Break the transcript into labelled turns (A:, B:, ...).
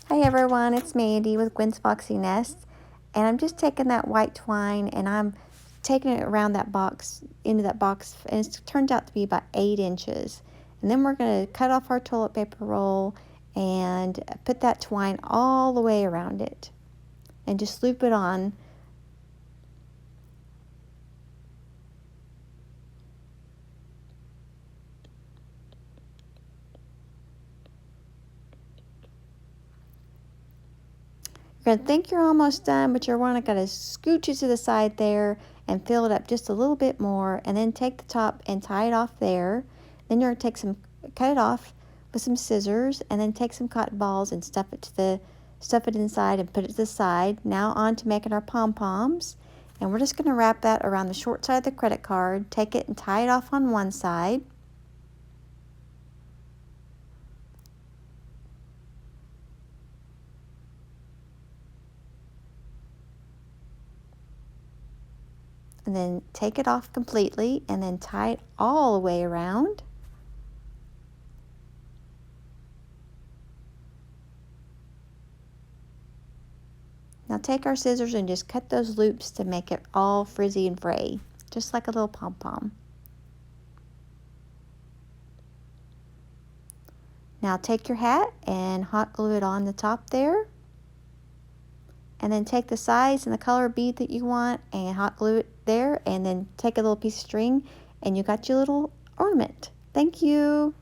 A: Hi everyone, it's Mandy with Gwen's Foxy Nest, and I'm just taking that white twine and I'm taking it around that box, into that box, and it turns out to be about 8 inches. And then we're going to cut off our toilet paper roll and put that twine all the way around it and just loop it on. You're going to think you're almost done, but you're going to scooch it to the side there and fill it up just a little bit more, and then take the top and tie it off there. Then you're going to cut it off with some scissors, and then take some cotton balls and stuff it inside and put it to the side. Now on to making our pom-poms, and we're just going to wrap that around the short side of the credit card, take it and tie it off on one side. And then take it off completely and then tie it all the way around. Now take our scissors and just cut those loops to make it all frizzy and fray, just like a little pom-pom. Now take your hat and hot glue it on the top there. And then take the size and the color bead that you want and hot glue it there, and then take a little piece of string and you got your little ornament. Thank you.